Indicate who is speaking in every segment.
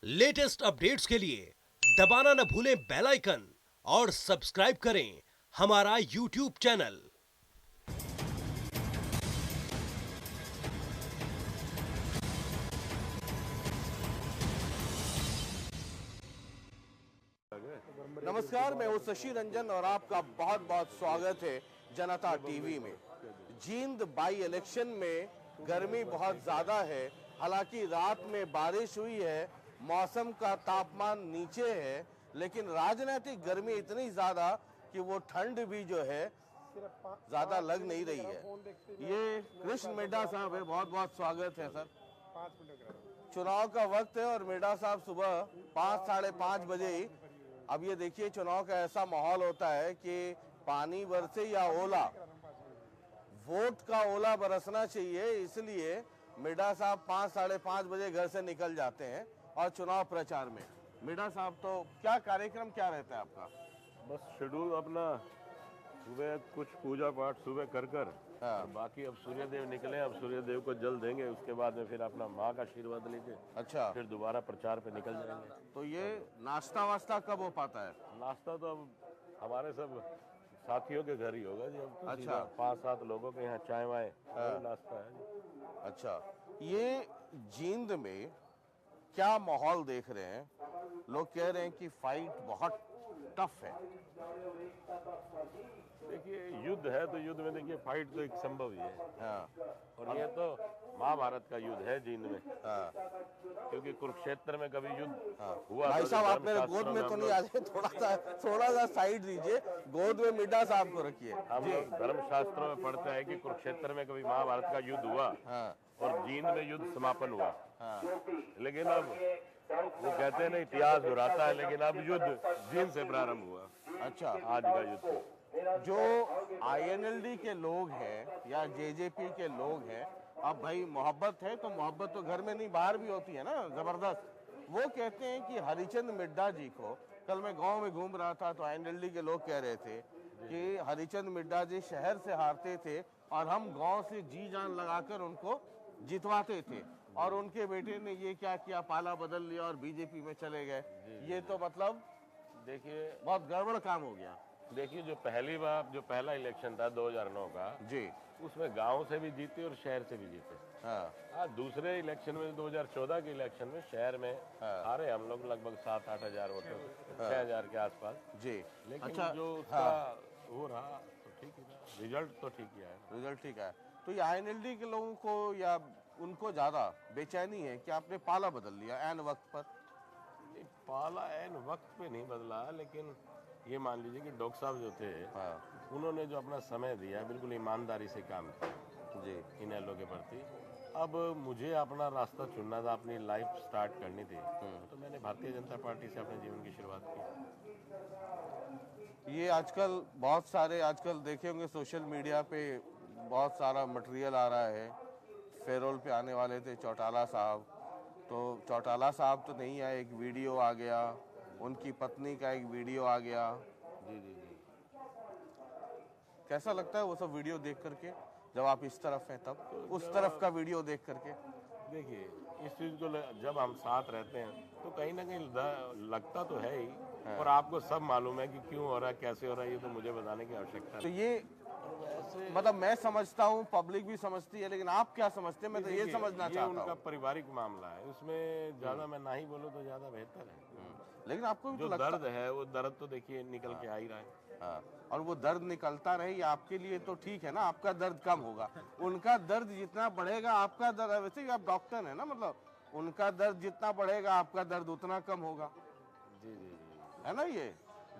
Speaker 1: Latest updates के लिए दबाना न भूलें बेल आइकन और सब्सक्राइब करें हमारा यूट्यूब चैनल।
Speaker 2: नमस्कार, मैं हूं शशि रंजन और आपका बहुत बहुत स्वागत है जनता टीवी में। जींद बाई इलेक्शन में गर्मी बहुत ज़्यादा है। हालांकि रात में बारिश हुई है, मौसम का तापमान नीचे है, लेकिन राजनीतिक गर्मी इतनी ज़्यादा कि वो ठंड भी जो है ज़्यादा लग नहीं रही है। ये कृष्ण मिड्ढा साहब है, बहुत बहुत स्वागत है सर। चुनाव का वक्त है और मिड्ढा साहब सुबह 5 साढ़े 5 बजे ही, अब ये देखिए चुनाव का ऐसा माहौल होता है कि पानी बरसे या ओला, वोट का ओला बरसना चाहिए, इसलिए मिड्ढा साहब 5 साढ़े 5 बजे घर से निकल जाते हैं और चुनाव प्रचार में। मिड्ढा साहब, तो क्या कार्यक्रम क्या रहता है आपका?
Speaker 3: बस शेड्यूल अपना सुबह कुछ पूजा पाठ सुबह कर कर
Speaker 2: हाँ।
Speaker 3: और बाकी अब सूर्यदेव निकले, अब सूर्यदेव को जल देंगे, उसके बाद में फिर अपना माँ का आशीर्वाद लेके
Speaker 2: अच्छा,
Speaker 3: फिर दोबारा प्रचार पे निकल जाएंगे।
Speaker 2: तो ये नाश्ता वास्ता कब हो पाता है?
Speaker 3: नाश्ता तो अब हमारे सब साथियों के घर ही होगा जी। अब तो
Speaker 2: अच्छा।
Speaker 3: 5-7 लोगों के यहाँ चाय वाय नाश्ता है जी।
Speaker 2: अच्छा, ये जींद में क्या माहौल देख रहे हैं? लोग कह रहे हैं कि फाइट बहुत टफ है।
Speaker 3: देखिए युद्ध है तो युद्ध में देखिए फाइट तो एक संभव ही है।
Speaker 2: हाँ।
Speaker 3: और ये तो महाभारत का युद्ध है जींद में,
Speaker 2: हाँ।
Speaker 3: क्योंकि कुरुक्षेत्र में कभी युद्ध हुआ
Speaker 2: भाई
Speaker 3: था,
Speaker 2: साहब,
Speaker 3: जो
Speaker 2: आप मेरे गोद में तो नहीं आ जाए, थोड़ा सा साइड दीजिए, गोद में मिड्ढा साहब को रखिए।
Speaker 3: हम लोग धर्मशास्त्रों में पढ़ते हैं कि कुरुक्षेत्र में कभी महाभारत का युद्ध हुआ
Speaker 2: हाँ।
Speaker 3: और जींद में युद्ध समापन हुआ।
Speaker 2: हाँ।
Speaker 3: लेकिन अब वो कहते हैं ना इतिहास दोहराता है, लेकिन अब युद्ध जींद से प्रारंभ हुआ।
Speaker 2: अच्छा,
Speaker 3: आज का युद्ध
Speaker 2: जो आईएनएलडी के लोग हैं या जेजेपी के लोग हैं, अब भाई मोहब्बत है तो मोहब्बत तो घर में नहीं बाहर भी होती है ना, जबरदस्त। वो कहते हैं कि हरिचंद मिड्ढा जी को, कल मैं गांव में घूम रहा था तो आईएनएलडी के लोग कह रहे थे कि हरिचंद मिड्ढा जी शहर से हारते थे और हम गांव से जी जान लगाकर उनको जितवाते थे, और उनके बेटे ने ये क्या किया, पाला बदल लिया और बीजेपी में चले गए। ये तो मतलब
Speaker 3: देखिए
Speaker 2: बहुत गड़बड़ काम हो गया।
Speaker 3: देखिए जो पहली बार जो पहला इलेक्शन था 2009 का
Speaker 2: जी।
Speaker 3: उसमें गांव से भी जीते और शहर से भी जीते।
Speaker 2: हाँ।
Speaker 3: दूसरे इलेक्शन में 2014 के इलेक्शन में शहर में हारे हम लोग लगभग 7-8 हजार वोटों, 6,000 के आसपास
Speaker 2: जी।
Speaker 3: लेकिन
Speaker 2: अच्छा,
Speaker 3: जो उसका हो रहा तो ठीक ही था, रिजल्ट तो ठीक ही आया।
Speaker 2: रिजल्ट ठीक है। तो ये आईएनएलडी के लोगों को या उनको ज्यादा बेचैनी है कि आपने पाला बदल लिया ऐन वक्त पर?
Speaker 3: नहीं, पाला ऐन वक्त पे नहीं बदला, लेकिन ये मान लीजिए कि डॉक्टर साहब जो थे उन्होंने जो अपना समय दिया बिल्कुल ईमानदारी से काम किया जी इनेलो के प्रति। अब मुझे अपना रास्ता चुनना था, अपनी लाइफ स्टार्ट करनी थी, तो मैंने भारतीय जनता पार्टी से अपने जीवन की शुरुआत की।
Speaker 2: ये आजकल बहुत सारे, आजकल देखे होंगे सोशल मीडिया पे बहुत सारा मटेरियल आ रहा है। फेरोल पे आने वाले थे चौटाला साहब, तो चौटाला साहब तो नहीं आए, एक वीडियो आ गया, उनकी पत्नी का एक वीडियो आ गया।
Speaker 3: जी जी जी।
Speaker 2: कैसा लगता है वो सब वीडियो देख करके, जब आप इस तरफ हैं तब, तो उस तरफ का वीडियो देख करके?
Speaker 3: देखिए इस चीज़ को जब हम साथ रहते हैं तो कहीं ना कहीं लगता तो है ही, और आपको सब मालूम है कि क्यों हो रहा है, कैसे हो रहा है, ये तो मुझे बताने की आवश्यकता
Speaker 2: तो
Speaker 3: नहीं।
Speaker 2: ये मतलब मैं समझता हूँ, पब्लिक भी समझती है, लेकिन आप क्या समझते हैं? मैं तो ये समझना चाहता हूँ।
Speaker 3: उनका पारिवारिक मामला है, उसमें ज्यादा मैं ना ही बोलूँ तो ज्यादा बेहतर है।
Speaker 2: लेकिन आपको भी
Speaker 3: जो
Speaker 2: तो
Speaker 3: दर्द है वो दर्द तो देखिए निकल के आ ही रहा है।
Speaker 2: हाँ, और वो दर्द निकलता रहे, ये आपके लिए तो ठीक है ना, आपका दर्द कम होगा। उनका दर्द जितना बढ़ेगा आपका दर्द, वैसे ही आप डॉक्टर है ना, मतलब उनका दर्द जितना बढ़ेगा आपका दर्द उतना कम होगा।
Speaker 3: जी जी जी,
Speaker 2: है ना?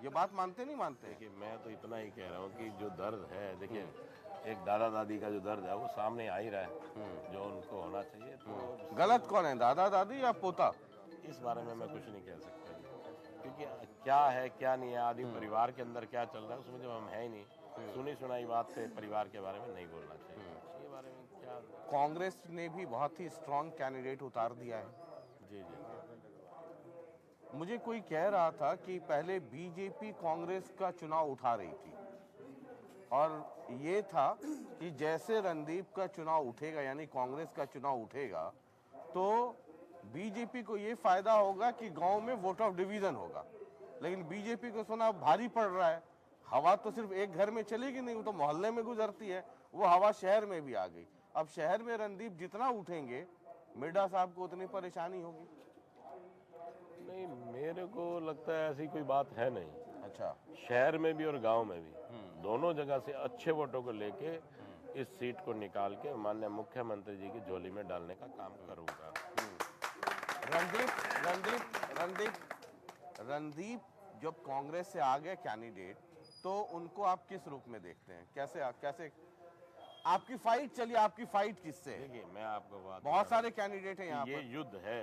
Speaker 2: ये बात मानते नहीं मानते?
Speaker 3: देखिए मैं तो इतना ही कह रहा हूँ कि जो दर्द है, देखिए एक दादा दादी का जो दर्द है वो सामने आ ही रहा है जो उनको होना चाहिए। तो
Speaker 2: गलत कौन है, दादा दादी या पोता?
Speaker 3: इस बारे में मैं कुछ नहीं कह सकता जी, क्योंकि क्या है क्या नहीं है, आदि परिवार के अंदर क्या चल रहा है उसमें जब हम है ही नहीं, सुनी सुनाई बात पे परिवार के बारे में नहीं बोलना चाहिए। ये बारे में क्या,
Speaker 2: कांग्रेस ने भी बहुत ही स्ट्रांग कैंडिडेट उतार दिया है।
Speaker 3: जी जी।
Speaker 2: मुझे कोई कह रहा था कि पहले बीजेपी कांग्रेस का चुनाव उठा रही थी, और ये था कि जैसे रणदीप का चुनाव उठेगा, यानी कांग्रेस का चुनाव उठेगा, तो बीजेपी को ये फायदा होगा कि गांव में वोट ऑफ डिवीजन होगा, लेकिन बीजेपी को सुना भारी पड़ रहा है। हवा तो सिर्फ एक घर में चलेगी नहीं, वो तो मोहल्ले में गुजरती है, वो हवा शहर में भी आ गई। अब शहर में रणदीप जितना उठेंगे मिर्डा साहब को उतनी परेशानी होगी।
Speaker 3: नहीं, मेरे को लगता है ऐसी कोई बात है नहीं।
Speaker 2: अच्छा,
Speaker 3: शहर में भी और गांव में भी दोनों जगह से अच्छे वोटों को लेके इस सीट को निकाल के माननीय मुख्यमंत्री जी की झोली में डालने का काम करूंगा।
Speaker 2: रणदीप जब कांग्रेस से आ गए कैंडिडेट, तो उनको आप किस रूप में देखते हैं? कैसे आपकी फाइट चली? आपकी फाइट किससे है?
Speaker 3: देखिए, मैं आपको बात
Speaker 2: बहुत सारे कैंडिडेट हैं यहाँ
Speaker 3: ये
Speaker 2: पर।
Speaker 3: युद्ध है।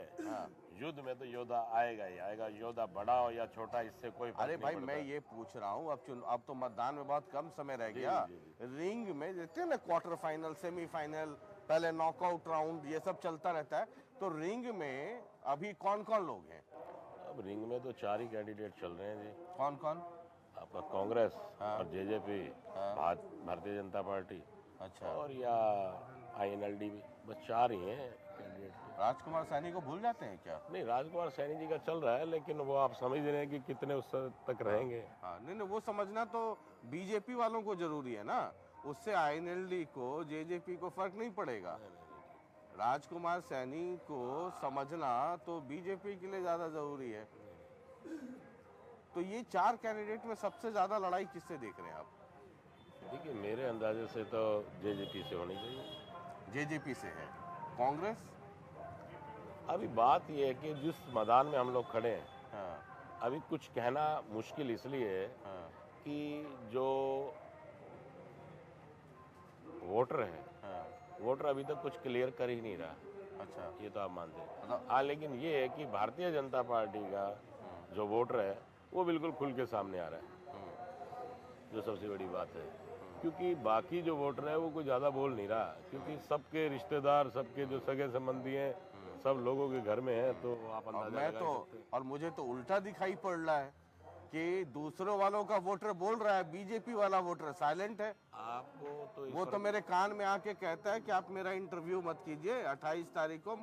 Speaker 3: युद्ध में तो योद्धा आएगा ही आएगा, योद्धा बड़ा हो या छोटा, इससे कोई फर्क
Speaker 2: अरे
Speaker 3: नहीं
Speaker 2: भाई,
Speaker 3: पड़ता।
Speaker 2: मैं ये पूछ रहा हूँ, अब तो मतदान में बहुत कम समय रह गया।
Speaker 3: जी।
Speaker 2: रिंग में देखते हैं ना, क्वार्टर फाइनल, सेमीफाइनल, पहले नॉकआउट राउंड, ये सब चलता रहता है। तो रिंग में अभी कौन कौन लोग हैं?
Speaker 3: अब रिंग में तो 4 ही कैंडिडेट चल रहे हैं जी।
Speaker 2: कौन कौन?
Speaker 3: आपका कांग्रेस और जेजेपी, भारतीय जनता पार्टी,
Speaker 2: अच्छा,
Speaker 3: और या INLD भी, बस 4 ही हैं कैंडिडेट।
Speaker 2: राजकुमार सैनी को भूल जाते हैं क्या?
Speaker 3: नहीं, राजकुमार सैनी जी का चल रहा है, लेकिन वो आप समझ रहे हैं कि कितने उस तक रहेंगे।
Speaker 2: हाँ, नहीं, वो समझना तो बीजेपी वालों को जरूरी है ना, उससे INLD को, जेजेपी को फर्क नहीं पड़ेगा। राजकुमार सैनी को समझना तो बीजेपी के लिए ज्यादा जरूरी है। तो ये 4 कैंडिडेट में सबसे ज्यादा लड़ाई किससे देख रहे हैं आप?
Speaker 3: देखिए, मेरे अंदाजे से तो जेजेपी से होनी चाहिए।
Speaker 2: जेजेपी से है। कांग्रेस?
Speaker 3: अभी बात यह है कि जिस मैदान में हम लोग खड़े हैं,
Speaker 2: हाँ,
Speaker 3: अभी कुछ कहना मुश्किल इसलिए है
Speaker 2: हाँ,
Speaker 3: कि जो वोटर है,
Speaker 2: हाँ,
Speaker 3: वोटर अभी तक कुछ क्लियर कर ही नहीं रहा।
Speaker 2: अच्छा,
Speaker 3: ये तो आप मानते हैं।
Speaker 2: मतलब-
Speaker 3: हाँ, लेकिन ये है कि भारतीय जनता पार्टी का जो वोटर है वो बिल्कुल खुल के सामने आ रहा है, जो सबसे बड़ी बात है। क्योंकि बाकी जो वोटर है वो कोई ज़्यादा बोल नहीं रहा, क्योंकि सबके रिश्तेदार, सबके जो सगे संबंधी हैं, सब लोगों के घर में है। तो आप
Speaker 2: और
Speaker 3: अंदाजा
Speaker 2: मैं
Speaker 3: लगा
Speaker 2: तो,
Speaker 3: सकते हैं।
Speaker 2: और मुझे तो उल्टा दिखाई पड़ रहा है कि दूसरों वालों का वोटर बोल रहा है, बीजेपी वाला वोटर साइलेंट है।
Speaker 3: आपको तो इस
Speaker 2: वो तो मेरे कान में आके कहता है कि आप मेरा इंटरव्यू मत कीजिए, 28 तारीख को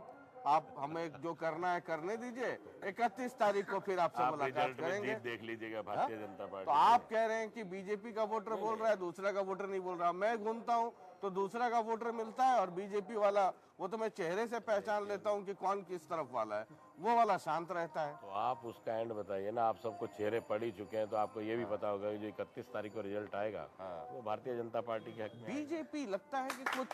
Speaker 2: आप हमें जो करना है करने दीजिए, 31 तारीख को फिर आपसे
Speaker 3: आप
Speaker 2: मुलाकात
Speaker 3: रिजल्ट में
Speaker 2: करेंगे।
Speaker 3: जीत देख लीजिएगा भारतीय जनता पार्टी।
Speaker 2: तो आप कह रहे हैं कि बीजेपी का वोटर बोल रहा है, दूसरा का वोटर नहीं बोल रहा। मैं घूमता हूँ तो दूसरा का वोटर मिलता है, और बीजेपी वाला वो तो मैं चेहरे से पहचान लेता हूँ कि कौन किस तरफ वाला है, वो वाला शांत रहता है।
Speaker 3: तो आप उसका एंड बताइए ना। आप सबको चेहरे पड़ ही चुके हैं, तो आपको ये भी पता होगा कि जो 31 तारीख को रिजल्ट आएगा वो भारतीय जनता पार्टी के हक में आएगा।
Speaker 2: बीजेपी लगता है कि कुछ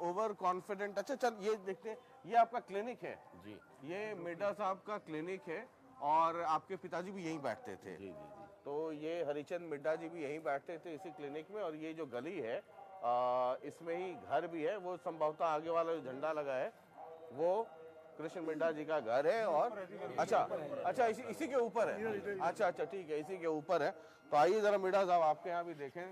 Speaker 2: ओवर कॉन्फिडेंट। अच्छा, चल ये देखते हैं, ये आपका क्लिनिक है
Speaker 3: जी
Speaker 2: ये मिर्डा साहब का क्लिनिक है, और आपके पिताजी भी यहीं बैठते थे।
Speaker 3: जी जी जी।
Speaker 2: तो ये हरिचंद मिड्डा जी भी यहीं बैठते थे इसी क्लिनिक में, और ये जो गली है इसमें ही घर भी है। वो संभवतः आगे वाला जो झंडा लगा है वो कृष्ण मिड्डा जी का घर है। और अच्छा, इसी के ऊपर है। अच्छा, ठीक है, इसी के ऊपर है। तो आइए जरा मिड्डा साहब आपके यहाँ भी देखें।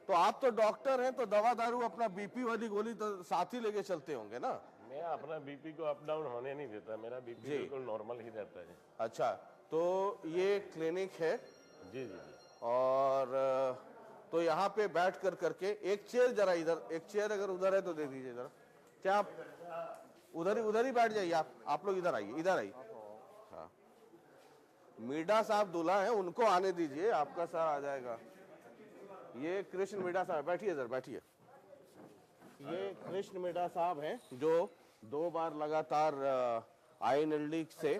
Speaker 2: तो आप तो डॉक्टर हैं, तो दवा दारू, अपना बीपी वाली गोली तो साथ ही लेके चलते होंगे ना?
Speaker 3: मैं अपना बीपी को अप डाउन होने नहीं देता, मेरा बीपी बिल्कुल नॉर्मल ही रहता है।
Speaker 2: अच्छा, तो ये क्लिनिक है,
Speaker 3: जी जी जी।
Speaker 2: और तो यहाँ पे बैठ कर करके एक चेयर जरा इधर, एक चेयर अगर उधर है तो दे दीजिए जरा। क्या आप उधर ही बैठ जाइए। आप लोग इधर आइए। हाँ, मिड्डा साहब दूल्हा है, उनको आने दीजिए, आपका सर आ जाएगा। ये कृष्ण मिड्डा साहब, बैठिए सर, बैठिए। ये कृष्ण मिड्डा साहब हैं जो 2 बार लगातार INLD से,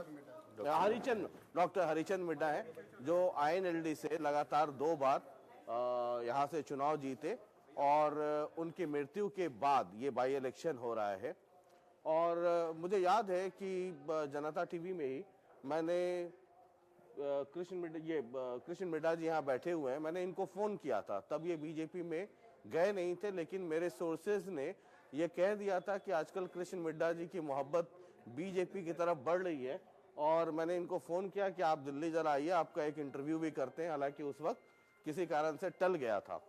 Speaker 2: डॉक्टर हरिचंद मिड्डा है जो INLD से लगातार 2 बार यहाँ से चुनाव जीते, और उनकी मृत्यु के बाद ये बाई इलेक्शन हो रहा है। और मुझे याद है कि जनता टीवी में ही मैंने कृष्ण मिड्डा जी यहाँ बैठे हुए हैं, मैंने इनको फोन किया था। तब ये बीजेपी में गए नहीं थे, लेकिन मेरे सोर्सेज ने ये कह दिया था कि आजकल कृष्ण मिड्डा जी की मोहब्बत बीजेपी की तरफ बढ़ रही है। और मैंने इनको फोन किया कि आप दिल्ली जरा आइए, आपका एक इंटरव्यू भी करते हैं। हालांकि उस वक्त किसी कारण से टल गया था।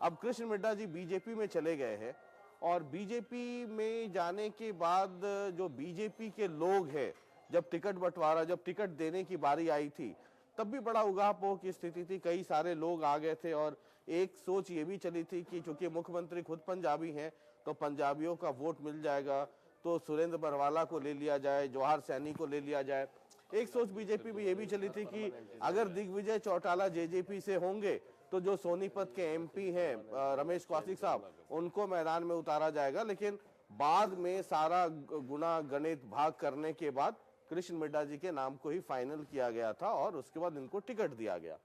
Speaker 2: अब कृष्ण मिड्डा जी बीजेपी में चले गए हैं, और बीजेपी में जाने के बाद जो बीजेपी के लोग हैं, जब टिकट बंटवारा, जब टिकट देने की बारी आई थी, तब भी बड़ा उगाह पोह की स्थिति थी। कई सारे लोग आ गए थे और एक सोच ये भी चली थी कि चूंकि मुख्यमंत्री खुद पंजाबी हैं तो पंजाबियों का वोट मिल जाएगा, तो सुरेंद्र बरवाला को ले लिया जाए, जवाहर सैनी को ले लिया जाए। एक सोच बीजेपी में ये भी चली थी कि अगर दिग्विजय चौटाला जेजेपी से होंगे तो जो सोनीपत के एमपी हैं रमेश कौशिक साहब, उनको मैदान में उतारा जाएगा। लेकिन बाद में सारा गुना गणित भाग करने के बाद कृष्ण मिड्ढा जी के नाम को ही फाइनल किया गया था और उसके बाद इनको टिकट दिया गया।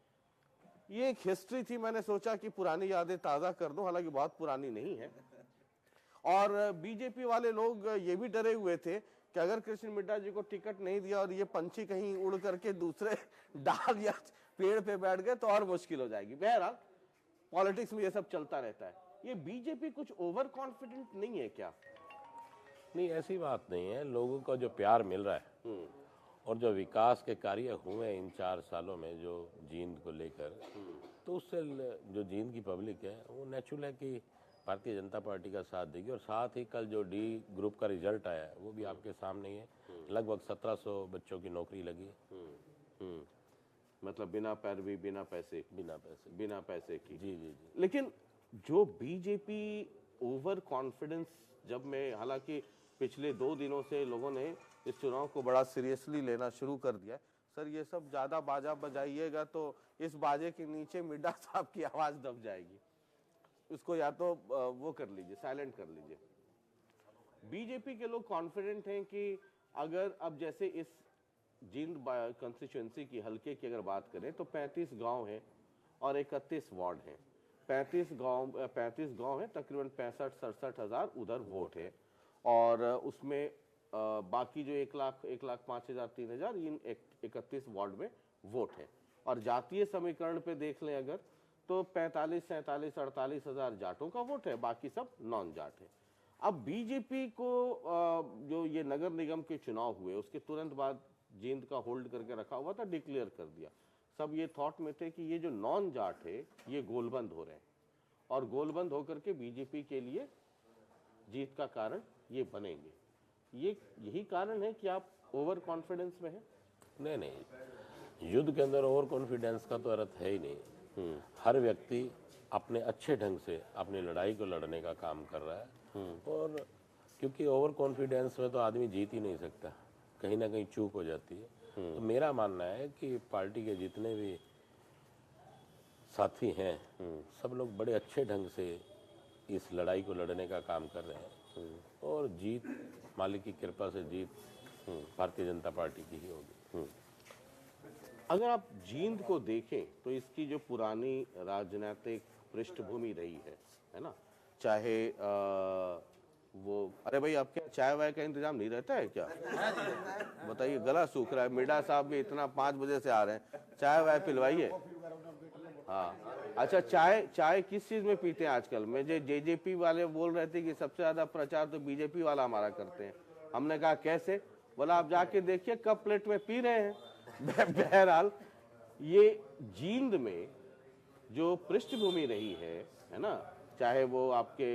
Speaker 2: ये एक हिस्ट्री थी, मैंने सोचा कि पुरानी यादें ताजा कर दूं, हालांकि बहुत पुरानी नहीं है। और बीजेपी वाले लोग ये भी डरे हुए थे कि अगर कृष्ण मिड्ढा जी को टिकट नहीं दिया और ये पंछी कहीं उड़ करके दूसरे डाल या पेड़ पे बैठ गए तो और मुश्किल हो जाएगी। बहरहाल पॉलिटिक्स में ये सब चलता रहता है। ये बीजेपी कुछ ओवर कॉन्फिडेंट नहीं है क्या?
Speaker 3: नहीं, ऐसी बात नहीं है। लोगों को जो प्यार मिल रहा है और जो विकास के कार्य हुए इन 4 सालों में जो जींद को लेकर, तो उससे जो जींद की पब्लिक है वो नेचुरल है कि भारतीय जनता पार्टी का साथ देगी। और साथ ही कल जो डी ग्रुप का रिजल्ट आया है वो भी आपके सामने ही है। लगभग 1700 बच्चों की नौकरी लगी।
Speaker 2: मतलब बिना पैरवी, बिना पैसे की।
Speaker 3: जी जी जी।
Speaker 2: लेकिन जो बीजेपी ओवर कॉन्फिडेंस, जब मैं, हालांकि पिछले 2 दिनों से लोगों ने इस चुनाव को बड़ा सीरियसली लेना शुरू कर दिया। सर ये सब ज्यादा बाजा बजाइएगा तो इस बाजे के नीचे मिड्ढा साहब की आवाज दब जाएगी, उसको या तो वो कर लीजिए, साइलेंट कर लीजिए। बीजेपी के लोग कॉन्फिडेंट हैं कि अगर अब जैसे इस जींद कंस्टिट्यूएंसी की हल्के की अगर बात करें तो 35 गांव हैं और 31 वार्ड हैं। 35 गांव हैं, तकरीबन 65-67 हजार उधर वोट है और उसमें बाकी जो 1,05,000 3,000 इन 31 वार्ड में वोट है। और जातीय समीकरण पे देख लें अगर तो 45, 47, 48 हजार जाटों का वोट है, बाकी सब नॉन जाट है। अब बीजेपी को जो ये नगर निगम के चुनाव हुए उसके तुरंत बाद जींद का होल्ड करके रखा हुआ था, डिक्लेयर कर दिया। सब ये थॉट में थे कि ये जो नॉन जाट है ये गोलबंद हो रहे हैं और गोलबंद होकर के बीजेपी के लिए जीत का कारण ये बनेंगे। ये यही कारण है कि आप ओवर कॉन्फिडेंस में हैं?
Speaker 3: नहीं, युद्ध के अंदर ओवर कॉन्फिडेंस का तो अर्थ है ही नहीं। हर व्यक्ति अपने अच्छे ढंग से अपनी लड़ाई को लड़ने का काम कर रहा है और क्योंकि ओवर कॉन्फिडेंस में तो आदमी जीत ही नहीं सकता, कहीं ना कहीं चूक हो जाती है। तो मेरा मानना है कि पार्टी के जितने भी साथी हैं सब लोग बड़े अच्छे ढंग से इस लड़ाई को लड़ने का काम कर रहे हैं और जीत मालिक की कृपा से जीत भारतीय जनता पार्टी की ही होगी।
Speaker 2: अगर आप जींद को देखें तो इसकी जो पुरानी राजनीतिक पृष्ठभूमि रही है ना, चाहे वो, अरे भाई आपके चाय वाय का इंतजाम नहीं रहता है क्या? बताइए, गला सूख रहा है। मिड्ढा साहब भी इतना 5 बजे से आ रहे हैं, चाय वाय पिलवाइए। हाँ अच्छा, चाय किस चीज में पीते हैं आजकल? मुझे जेजेपी वाले बोल रहे थे कि सबसे ज्यादा प्रचार तो बीजेपी वाला हमारा करते हैं। हमने कहा कैसे? बोला आप जाके देखिए कप प्लेट में पी रहे हैं। बहरहाल ये जींद में जो पृष्ठभूमि रही है ना, चाहे वो आपके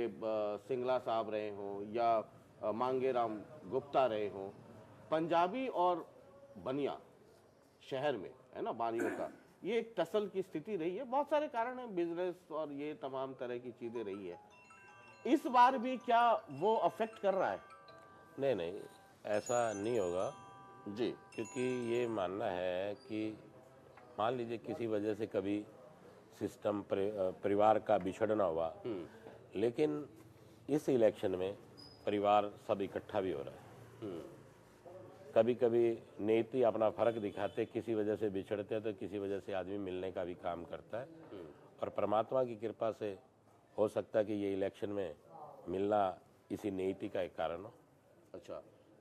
Speaker 2: सिंगला साहब रहे हों या मांगेराम गुप्ता रहे हों, पंजाबी और बनिया शहर में है ना, बानियों का ये एक टसल की स्थिति रही है। बहुत सारे कारण हैं, बिजनेस और ये तमाम तरह की चीजें रही है। इस बार भी क्या वो अफेक्ट कर रहा है?
Speaker 3: नहीं, ऐसा नहीं होगा
Speaker 2: जी,
Speaker 3: क्योंकि ये मानना है कि मान लीजिए किसी वजह से कभी सिस्टम परिवार का बिछड़ना हुआ, लेकिन इस इलेक्शन में परिवार सब इकट्ठा भी हो रहा है। कभी कभी नीति अपना फर्क दिखाते, किसी वजह से बिछड़ते हैं तो किसी वजह से आदमी मिलने का भी काम करता है और परमात्मा की कृपा से हो सकता है कि ये इलेक्शन में मिलना इसी नीति का एक कारण हो।
Speaker 2: अच्छा,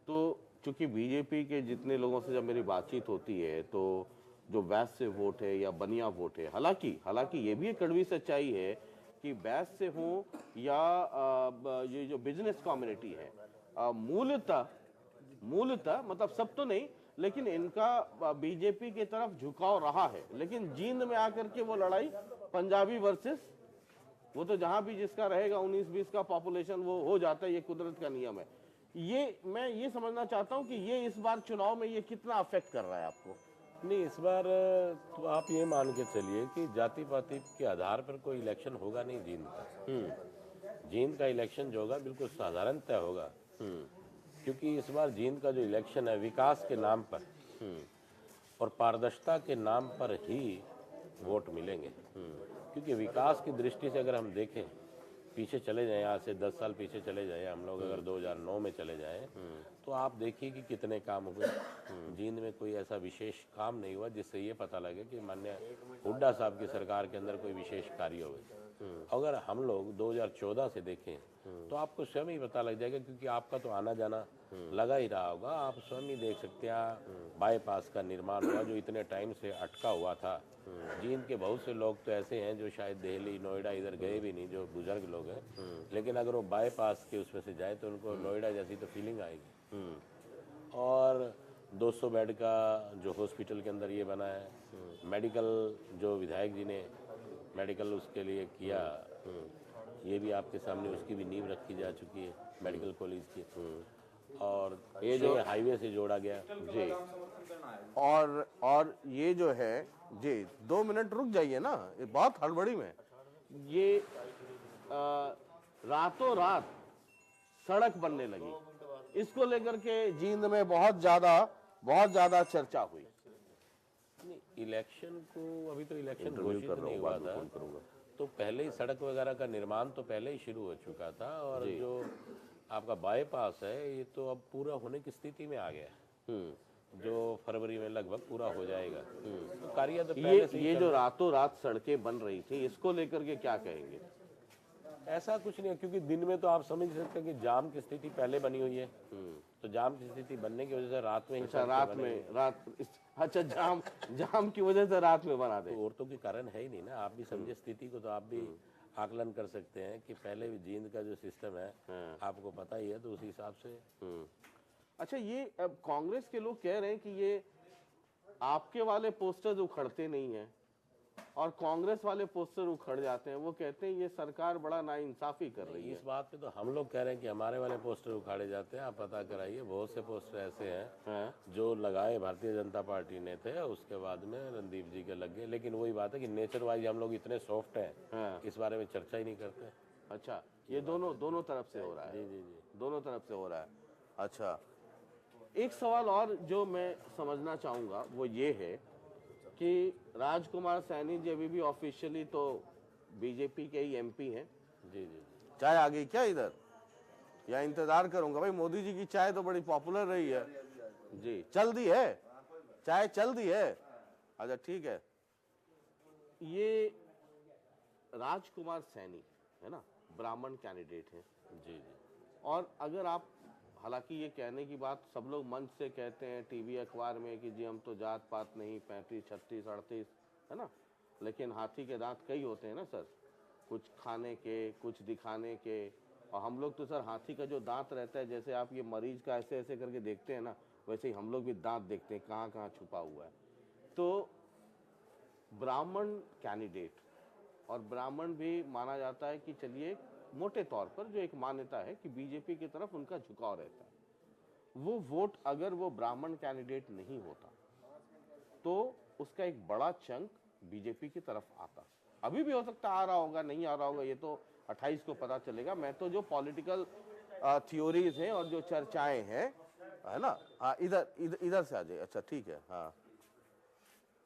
Speaker 2: तो चूंकि बीजेपी के जितने लोगों से जब मेरी बातचीत होती है तो जो वैश्य से वोट है या बनिया वोट है, हालांकि ये भी एक कड़वी सच्चाई है कि वैश्य से हो या ये जो बिजनेस कम्युनिटी है, मूलतः मतलब सब तो नहीं, लेकिन इनका बीजेपी की तरफ झुकाव रहा है। लेकिन जींद में आकर के वो लड़ाई पंजाबी वर्सेस, वो तो जहां भी जिसका रहेगा 19-20 का पॉपुलेशन वो हो जाता है, ये कुदरत का नियम है। ये मैं ये समझना चाहता हूं कि ये इस बार चुनाव में ये कितना अफेक्ट कर रहा है आपको?
Speaker 3: नहीं, इस बार तो आप ये मान के चलिए कि जाति पाति के आधार पर कोई इलेक्शन होगा नहीं जींद का। जींद का इलेक्शन जो होगा बिल्कुल साधारण तय होगा, क्योंकि इस बार जींद का जो इलेक्शन है विकास के नाम पर और पारदर्शिता के नाम पर ही वोट मिलेंगे। क्योंकि विकास की दृष्टि से अगर हम देखें, पीछे चले जाएं, आज से 10 साल पीछे चले जाएं हम लोग, अगर 2009 में चले जाएं, तो आप देखिए कि कितने काम हुए। जींद में कोई ऐसा विशेष काम नहीं हुआ जिससे ये पता लगे कि माननीय हुड्डा साहब की सरकार के अंदर कोई विशेष कार्य हुए। अगर हम लोग 2014 से देखें तो आपको स्वयं ही पता लग जाएगा, क्योंकि आपका तो आना जाना लगा ही रहा होगा। आप स्वयं ही देख सकते हैं बाईपास का निर्माण हुआ जो इतने टाइम से अटका हुआ था। जींद के बहुत से लोग तो ऐसे हैं जो शायद दिल्ली नोएडा इधर गए भी नहीं, जो बुजुर्ग लोग हैं, लेकिन अगर वो बाईपास के उसमें से जाए तो उनको नोएडा जैसी तो फीलिंग आएगी। और 200 बेड का जो हॉस्पिटल के अंदर ये बना है, मेडिकल जो विधायक जी ने मेडिकल उसके लिए किया, ये भी आपके सामने उसकी भी नींव रखी जा चुकी है मेडिकल कॉलेज की। और ये जो हाईवे से जोड़ा गया
Speaker 2: जी। और ये जो है जी, 2 मिनट रुक जाइए ना, ये बहुत हड़बड़ी में ये रातों रात सड़क बनने लगी, इसको लेकर के जींद में बहुत ज्यादा चर्चा हुई।
Speaker 3: इलेक्शन को अभी तो इलेक्शन घोषित नहीं हुआ था, तो पहले ही सड़क वगैरह का निर्माण तो पहले ही शुरू हो चुका था। और जो आपका बाईपास है ये तो अब पूरा होने की स्थिति में आ गया है, जो फरवरी में लगभग पूरा हो जाएगा। तो कार्य तो पहले से
Speaker 2: ये जो रातों रात सड़कें बन रही थी, इसको लेकर के क्या कहेंगे?
Speaker 3: ऐसा कुछ नहीं है, क्योंकि दिन में तो आप समझ सकते हैं कि जाम की स्थिति पहले बनी हुई है, तो जाम की स्थिति बनने की वजह से रात में जाम की वजह से रात में बना दे। तो औरतों के कारण है ही नहीं ना, आप भी समझे स्थिति को, तो आप भी आकलन कर सकते हैं कि पहले भी जींद का जो सिस्टम है आपको पता ही है, तो उसी हिसाब से।
Speaker 2: अच्छा, ये अब कांग्रेस के लोग कह रहे हैं कि ये आपके वाले पोस्टर्स उखड़ते नहीं हैं और कांग्रेस वाले पोस्टर उखड़ जाते हैं। वो कहते हैं ये सरकार बड़ा नाइंसाफी कर रही है।
Speaker 3: इस बात पे तो हम लोग कह रहे हैं कि हमारे वाले पोस्टर उखाड़े जाते हैं। आप पता कराइए, बहुत से पोस्टर ऐसे हैं जो लगाए भारतीय जनता पार्टी ने थे, उसके बाद में रणदीप जी के लग गए। लेकिन वही बात है कि नेचर वाइज हम लोग इतने सॉफ्ट हैं, इस बारे में चर्चा ही नहीं करते।
Speaker 2: अच्छा, ये दोनों तरफ से हो रहा है?
Speaker 3: जी,
Speaker 2: दोनों तरफ से हो रहा है। अच्छा, एक सवाल और जो मैं समझना चाहूंगा वो ये है कि राजकुमार सैनी जी अभी भी ऑफिशियली तो बीजेपी के ही एमपी हैं।
Speaker 3: जी।
Speaker 2: चाय आ गई क्या इधर, या इंतजार करूंगा? भाई मोदी जी की चाय तो बड़ी पॉपुलर रही है जी। चल दी है चाय, चल दी है। अच्छा ठीक है। ये राजकुमार सैनी है ना, ब्राह्मण कैंडिडेट हैं।
Speaker 3: जी।
Speaker 2: और अगर आप, हालांकि ये कहने की बात सब लोग मंच से कहते हैं, टीवी अखबार में, कि जी हम तो जात पात नहीं, 35, 36, 38 है ना, लेकिन हाथी के दांत कई होते हैं ना सर, कुछ खाने के, कुछ दिखाने के। और हम लोग तो सर हाथी का जो दांत रहता है, जैसे आप ये मरीज का ऐसे ऐसे करके देखते हैं ना, वैसे ही हम लोग भी दांत देखते हैं कहाँ कहाँ छुपा हुआ है। तो ब्राह्मण कैंडिडेट, और ब्राह्मण भी माना जाता है कि चलिए मोटे तौर पर जो एक मान्यता है कि बीजेपी की तरफ उनका झुकाव रहता है, वो वोट अगर वो ब्राह्मण कैंडिडेट नहीं होता तो उसका एक बड़ा चंक बीजेपी की तरफ आता। अभी भी हो सकता आ रहा होगा, नहीं आ रहा होगा, ये तो 28 को पता चलेगा। मैं तो जो पॉलिटिकल थियोरीज हैं और जो चर्चाएं हैं, है ना, हाँ इधर से आ जाइए। अच्छा ठीक है, हाँ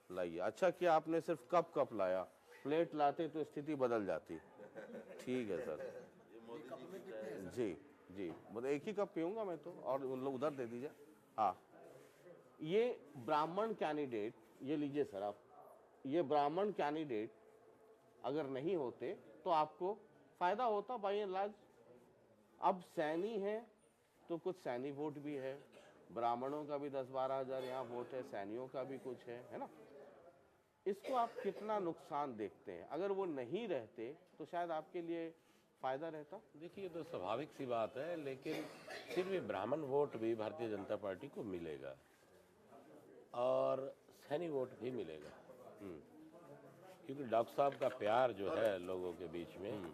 Speaker 2: लाइए। अच्छा कि आपने सिर्फ कप लाया, प्लेट लाते तो स्थिति बदल जाती। ठीक है सर जी, मतलब एक ही कप पीऊंगा मैं तो, और उन लोग उधर दे दीजिए। हाँ, ये ब्राह्मण कैंडिडेट, ये लीजिए सर आप, ये ब्राह्मण कैंडिडेट अगर नहीं होते तो आपको फायदा होता बाई एंड लार्ज। अब सैनी है तो कुछ सैनी वोट भी है, ब्राह्मणों का भी 10-12 हजार यहाँ वोट है, सैनियों का भी कुछ है ना। इसको आप कितना नुकसान देखते हैं? अगर वो नहीं रहते तो शायद आपके लिए फायदा रहता।
Speaker 3: देखिए, तो स्वाभाविक सी बात है, लेकिन फिर भी ब्राह्मण वोट भी भारतीय जनता पार्टी को मिलेगा और सैनी वोट भी मिलेगा, क्योंकि डॉक्टर साहब का प्यार जो है लोगों के बीच में,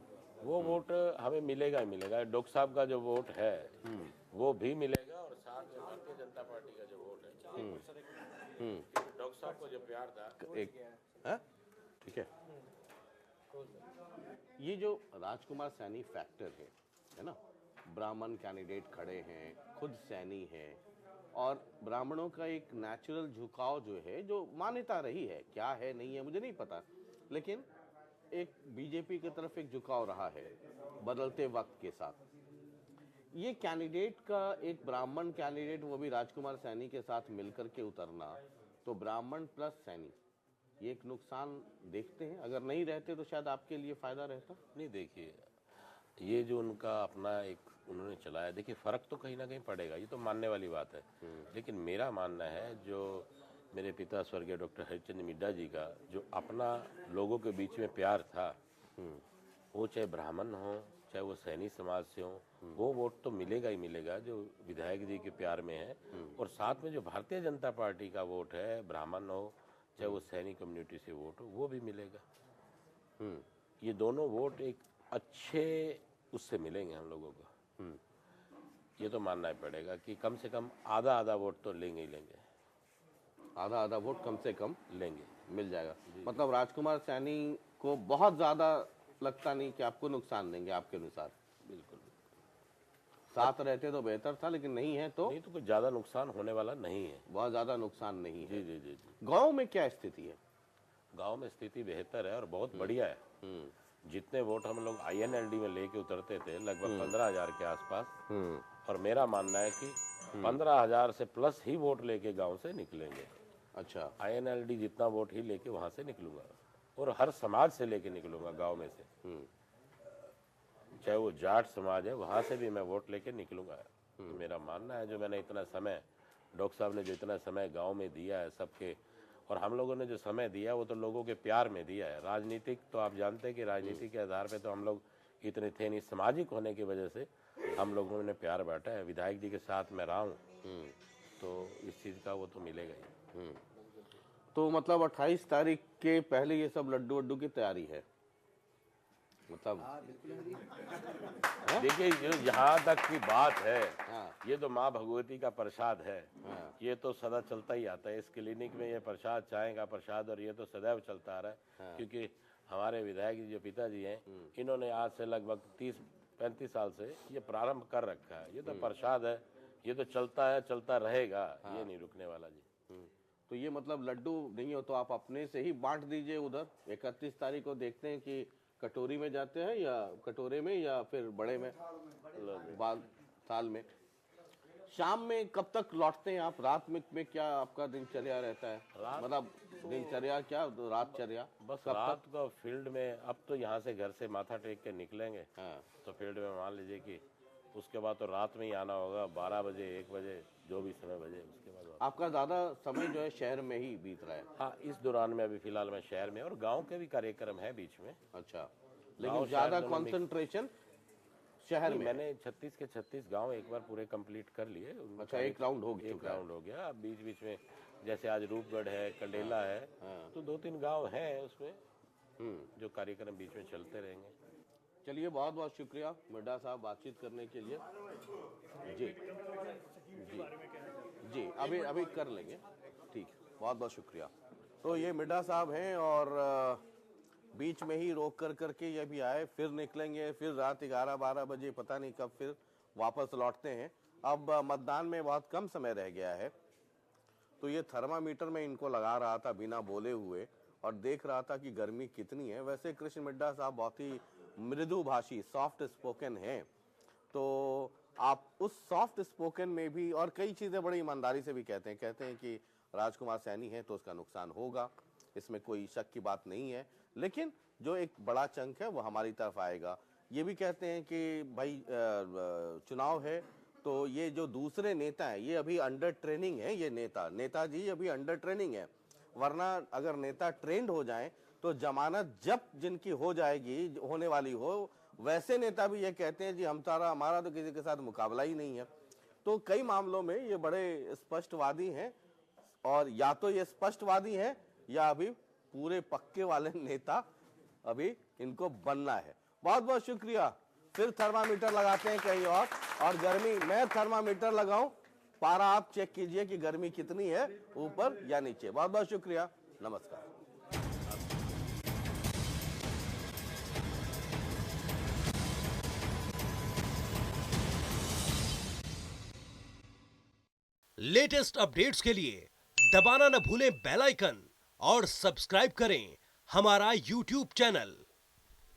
Speaker 3: वो वोट हमें मिलेगा ही मिलेगा। डॉक्टर साहब का जो वोट है वो भी मिलेगा, और साथ भारतीय जनता पार्टी का जो वोट है, डॉक्टर साहब को जो प्यार था,
Speaker 2: एक ठीक है। ये जो राजकुमार सैनी फैक्टर है ना, ब्राह्मण कैंडिडेट खड़े हैं, खुद सैनी है, और ब्राह्मणों का एक नेचुरल झुकाव जो है, जो मान्यता रही है, क्या है नहीं है मुझे नहीं पता, लेकिन एक बीजेपी की तरफ एक झुकाव रहा है बदलते वक्त के साथ। ये कैंडिडेट का, एक ब्राह्मण कैंडिडेट, वो भी राजकुमार सैनी के साथ मिलकर के उतरना, तो ब्राह्मण प्लस सैनी, ये एक नुकसान देखते हैं? अगर नहीं रहते तो शायद आपके लिए फायदा रहता।
Speaker 3: नहीं देखिए, ये जो उनका अपना एक उन्होंने चलाया, देखिए फर्क तो कहीं ना कहीं पड़ेगा, ये तो मानने वाली बात है। लेकिन मेरा मानना है, जो मेरे पिता स्वर्गीय डॉक्टर हरिचंद्र मिड्डा जी का जो अपना लोगों के बीच में प्यार था, वो चाहे ब्राह्मण हो चाहे वो सैनी समाज से हो, वो वोट तो मिलेगा ही मिलेगा जो विधायक जी के प्यार में है। और साथ में जो भारतीय जनता पार्टी का वोट है, ब्राह्मण हो चाहे वो सैनी कम्युनिटी से वोट हो, वो भी मिलेगा। ये दोनों वोट एक अच्छे उससे मिलेंगे हम लोगों को। ये तो मानना ही पड़ेगा कि कम से कम आधा आधा वोट तो लेंगे ही लेंगे,
Speaker 2: आधा आधा वोट कम से कम
Speaker 3: लेंगे,
Speaker 2: मिल जाएगा। मतलब राजकुमार सैनी को बहुत ज्यादा लगता नहीं कि आपको नुकसान देंगे आपके अनुसार?
Speaker 3: बिल्कुल
Speaker 2: साथ रहते तो बेहतर था, लेकिन नहीं है तो
Speaker 3: नहीं, तो कुछ ज्यादा नुकसान होने वाला नहीं है,
Speaker 2: बहुत ज्यादा नुकसान नहीं है।
Speaker 3: जी जी जी जी।
Speaker 2: गांव में क्या स्थिति है?
Speaker 3: गांव में स्थिति बेहतर है और बहुत बढ़िया है। जितने वोट हम लोग INLD में लेके उतरते थे, लगभग 15,000 के आसपास, और मेरा मानना है कि 15,000 से प्लस ही वोट लेके गांव से निकलेंगे।
Speaker 2: अच्छा,
Speaker 3: INLD जितना वोट ही लेके वहां से निकलूंगा, और हर समाज से लेके निकलूंगा गांव में से, चाहे वो जाट समाज है, वहां से भी मैं वोट लेके निकलूंगा। तो मेरा मानना है, जो मैंने इतना समय, डॉक्टर साहब ने जो इतना समय गांव में दिया है सबके, और हम लोगों ने जो समय दिया वो तो लोगों के प्यार में दिया है। राजनीतिक तो आप जानते हैं कि राजनीति के आधार पे तो हम लोग इतने थे नहीं, सामाजिक होने की वजह से हम लोगों ने प्यार बांटा है। विधायक जी के साथ मैं रहा हूँ, तो इस चीज़ का वो तो मिलेगा ही।
Speaker 2: तो मतलब 28 तारीख के पहले ये सब लड्डू वड्डू की तैयारी है, मतलब
Speaker 3: देखिए, यहाँ तक की बात है, ये तो माँ भगवती का प्रसाद है, ये तो सदा चलता ही आता है। इस क्लिनिक में ये प्रसाद, चाय का प्रसाद, और ये तो सदैव चलता आ रहा है। क्योंकि हमारे विधायक जी जो पिताजी हैं, इन्होंने आज से लगभग 30-35 साल से ये प्रारंभ कर रखा है। ये तो प्रसाद है, ये तो चलता है, चलता रहेगा, ये नहीं रुकने वाला जी।
Speaker 2: तो ये मतलब लड्डू नहीं हो तो आप अपने से ही बांट दीजिए उधर। 31 तारीख को देखते हैं कि कटोरी में जाते हैं या कटोरे में या फिर बड़े में, बाद साल में। शाम में कब तक लौटते हैं आप? रात में क्या आपका दिनचर्या रहता है? मतलब दिनचर्या क्या, रातचर्या?
Speaker 3: बस रात को फील्ड में, अब तो यहाँ से घर से माथा टेक के निकलेंगे, तो फील्ड में मान लीजिए कि उसके बाद तो रात में ही आना होगा, 12 बजे 1 बजे जो भी समय बजे। उसके बाद
Speaker 2: आपका ज्यादा समय जो है शहर में ही बीत रहा है?
Speaker 3: हाँ, इस दौरान में अभी फिलहाल मैं शहर में, और गांव के भी कार्यक्रम है बीच में।
Speaker 2: अच्छा, लेकिन ज्यादा कंसंट्रेशन शहर में?
Speaker 3: मैंने 36 के 36 गांव एक बार पूरे कंप्लीट कर लिए।
Speaker 2: अच्छा, एक राउंड हो गया?
Speaker 3: एक राउंड हो गया। अब बीच बीच में जैसे आज रूपगढ़ है, कंडेला है, तो 2-3 गांव हैं उसमें जो कार्यक्रम बीच में चलते रहेंगे।
Speaker 2: चलिए, बहुत बहुत शुक्रिया मिड्डा साहब बातचीत करने के लिए। जी जी जी, अभी कर लेंगे, ठीक, बहुत बहुत शुक्रिया। तो ये मिड्डा साहब हैं, और बीच में ही रोक करके ये भी आए, फिर निकलेंगे, फिर रात 11-12 बजे पता नहीं कब फिर वापस लौटते हैं। अब मतदान में बहुत कम समय रह गया है, तो ये थर्मामीटर में इनको लगा रहा था बिना बोले हुए, और देख रहा था कि गर्मी कितनी है। वैसे कृष्ण मिड्डा साहब बहुत ही मृदु भाषी, सॉफ्ट स्पोकन हैं, तो आप उस सॉफ्ट स्पोकन में भी, और कई चीज़ें बड़ी ईमानदारी से भी कहते हैं कि राजकुमार सैनी है तो उसका नुकसान होगा, इसमें कोई शक की बात नहीं है, लेकिन जो एक बड़ा चंक है वो हमारी तरफ आएगा। ये भी कहते हैं कि भाई चुनाव है तो ये जो दूसरे नेता हैं ये अभी अंडर ट्रेनिंग है, ये नेताजी अभी अंडर ट्रेनिंग है, वरना अगर नेता ट्रेंड हो जाएं तो जमानत जब जिनकी हो जाएगी, होने वाली हो, वैसे नेता भी ये कहते हैं जी हमारा तो किसी के साथ मुकाबला ही नहीं है। तो कई मामलों में ये बड़े स्पष्टवादी हैं, और या तो ये स्पष्टवादी हैं या अभी पूरे पक्के वाले नेता अभी इनको बनना है। बहुत बहुत शुक्रिया। फिर थर्मामीटर लगाते हैं कहीं और गर्मी, मैं थर्मामीटर लगाऊं पारा आप चेक कीजिए कि गर्मी कितनी है, ऊपर या नीचे। बहुत बहुत शुक्रिया, नमस्कार।
Speaker 1: लेटेस्ट अपडेट्स के लिए दबाना न भूलें बेल आइकन और सब्सक्राइब करें हमारा यूट्यूब चैनल।